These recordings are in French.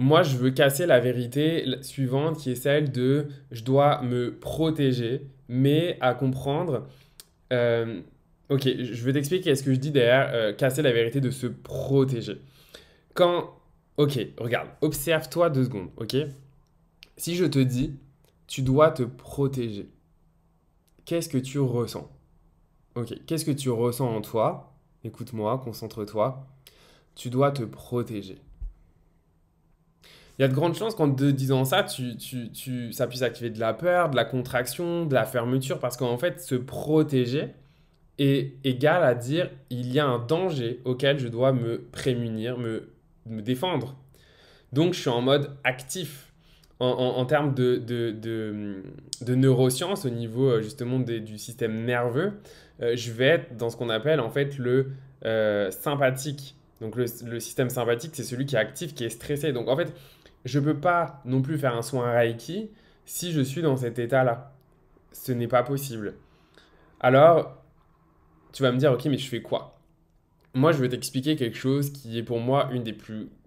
Moi, je veux casser la vérité suivante qui est celle de je dois me protéger, mais à comprendre. euh, ok, je vais t'expliquer ce que je dis derrière casser la vérité de se protéger. Quand. Ok, regarde, observe-toi 2 secondes, ok? Si je te dis, tu dois te protéger, qu'est-ce que tu ressens? Ok, qu'est-ce que tu ressens en toi? Écoute-moi, concentre-toi. Tu dois te protéger. Il y a de grandes chances qu'en te disant ça, ça puisse activer de la peur, de la contraction, de la fermeture, parce qu'en fait, se protéger est égal à dire il y a un danger auquel je dois me prémunir, me défendre. Donc, je suis en mode actif. En termes de neurosciences, au niveau justement du système nerveux, je vais être dans ce qu'on appelle en fait le sympathique. Donc le système sympathique, c'est celui qui est actif, qui est stressé. Donc en fait, je ne peux pas non plus faire un soin Reiki si je suis dans cet état-là. Ce n'est pas possible. Alors, tu vas me dire, ok, mais je fais quoi? Moi, je vais t'expliquer quelque chose qui est pour moi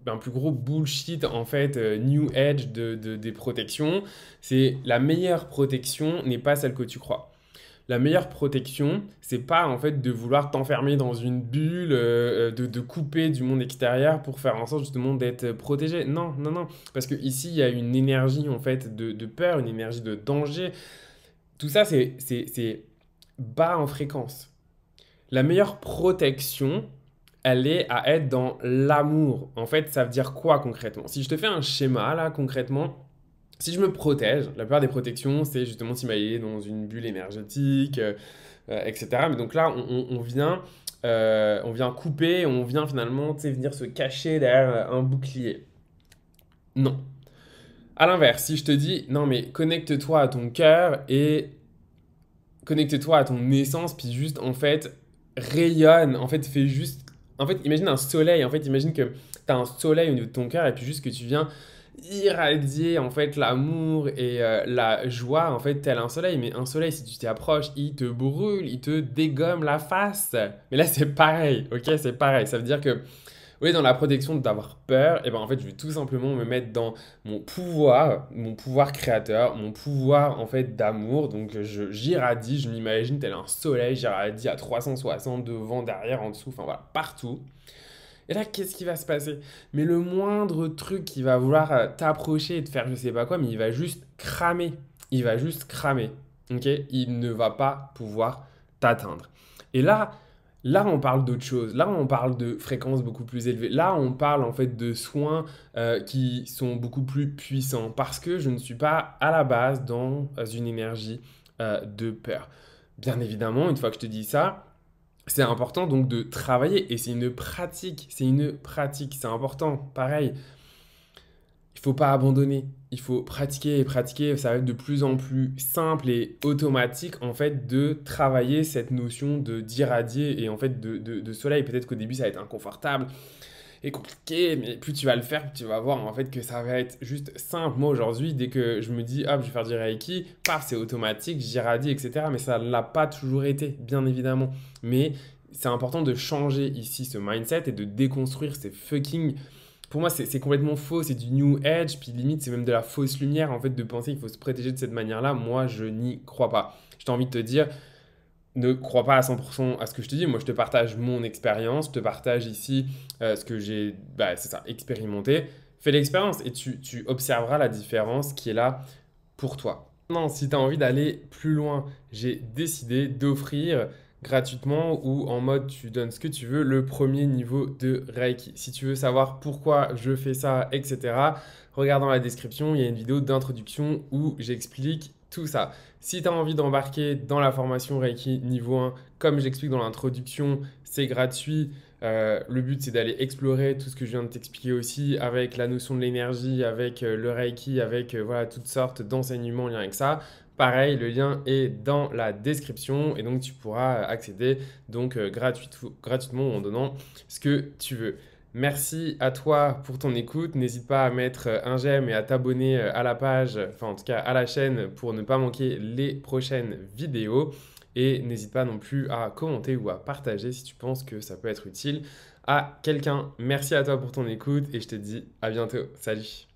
un plus gros bullshit, en fait, new age des protections. C'est la meilleure protection n'est pas celle que tu crois. La meilleure protection, c'est pas en fait de vouloir t'enfermer dans une bulle, de couper du monde extérieur pour faire en sorte justement d'être protégé. Non, non, non. Parce que ici, il y a une énergie en fait de peur, une énergie de danger. Tout ça, c'est bas en fréquence. La meilleure protection, elle est à être dans l'amour. En fait, ça veut dire quoi concrètement? Si je te fais un schéma là, concrètement, si je me protège, la plupart des protections, c'est justement s'imaginer dans une bulle énergétique, etc. Mais donc là, on vient couper, on vient finalement, tu sais, venir se cacher derrière un bouclier. Non. À l'inverse, si je te dis, non mais connecte-toi à ton cœur et connecte-toi à ton essence, puis juste, en fait, rayonne. En fait, fais juste. En fait, imagine un soleil. En fait, imagine que tu as un soleil au niveau de ton cœur et puis juste que tu viens irradier en fait l'amour et la joie en fait tel un soleil. Mais un soleil, si tu t'y approches, il te brûle, il te dégomme la face. Mais là, c'est pareil, ok? C'est pareil. Ça veut dire que oui, dans la protection d'avoir peur, et ben en fait, je vais tout simplement me mettre dans mon pouvoir créateur, mon pouvoir en fait d'amour. Donc, j'irradie, je m'imagine tel un soleil, j'irradie à 360 devant, derrière, en dessous, enfin voilà, partout. Et là, qu'est-ce qui va se passer? Mais le moindre truc qui va vouloir t'approcher et te faire je sais pas quoi, mais il va juste cramer. Il va juste cramer. Ok? Il ne va pas pouvoir t'atteindre. Et là, on parle d'autre chose. Là, on parle de fréquences beaucoup plus élevées. Là, on parle en fait de soins qui sont beaucoup plus puissants parce que je ne suis pas à la base dans une énergie de peur. Bien évidemment, une fois que je te dis ça, c'est important donc de travailler et c'est une pratique, c'est important. Pareil, il faut pas abandonner, il faut pratiquer et pratiquer, ça va être de plus en plus simple et automatique en fait de travailler cette notion de d'irradier et en fait de soleil. Peut-être qu'au début ça va être inconfortable et compliqué, mais plus tu vas le faire, plus tu vas voir en fait que ça va être juste simple. Moi aujourd'hui, dès que je me dis hop, je vais faire du Reiki, paf, c'est automatique, j'irradie, etc. Mais ça ne l'a pas toujours été, bien évidemment. Mais c'est important de changer ici ce mindset et de déconstruire ces fucking. Pour moi, c'est complètement faux, c'est du new age, puis limite, c'est même de la fausse lumière, en fait, de penser qu'il faut se protéger de cette manière-là. Moi, je n'y crois pas. J'ai envie de te dire, ne crois pas à 100% à ce que je te dis. Moi, je te partage mon expérience, je te partage ici ce que j'ai, bah, c'est ça, expérimenté. Fais l'expérience et tu observeras la différence qui est là pour toi. Non, si tu as envie d'aller plus loin, j'ai décidé d'offrir gratuitement ou en mode tu donnes ce que tu veux le premier niveau de Reiki. Si tu veux savoir pourquoi je fais ça, etc., regarde dans la description, il y a une vidéo d'introduction où j'explique tout ça. Si tu as envie d'embarquer dans la formation Reiki niveau 1, comme j'explique dans l'introduction, c'est gratuit. Le but, c'est d'aller explorer tout ce que je viens de t'expliquer aussi avec la notion de l'énergie, avec le Reiki, avec voilà, toutes sortes d'enseignements en lien avec ça. Pareil, le lien est dans la description et donc tu pourras accéder donc gratuitement en donnant ce que tu veux. Merci à toi pour ton écoute. N'hésite pas à mettre un j'aime et à t'abonner à la page, enfin en tout cas à la chaîne pour ne pas manquer les prochaines vidéos. Et n'hésite pas non plus à commenter ou à partager si tu penses que ça peut être utile à quelqu'un. Merci à toi pour ton écoute et je te dis à bientôt. Salut.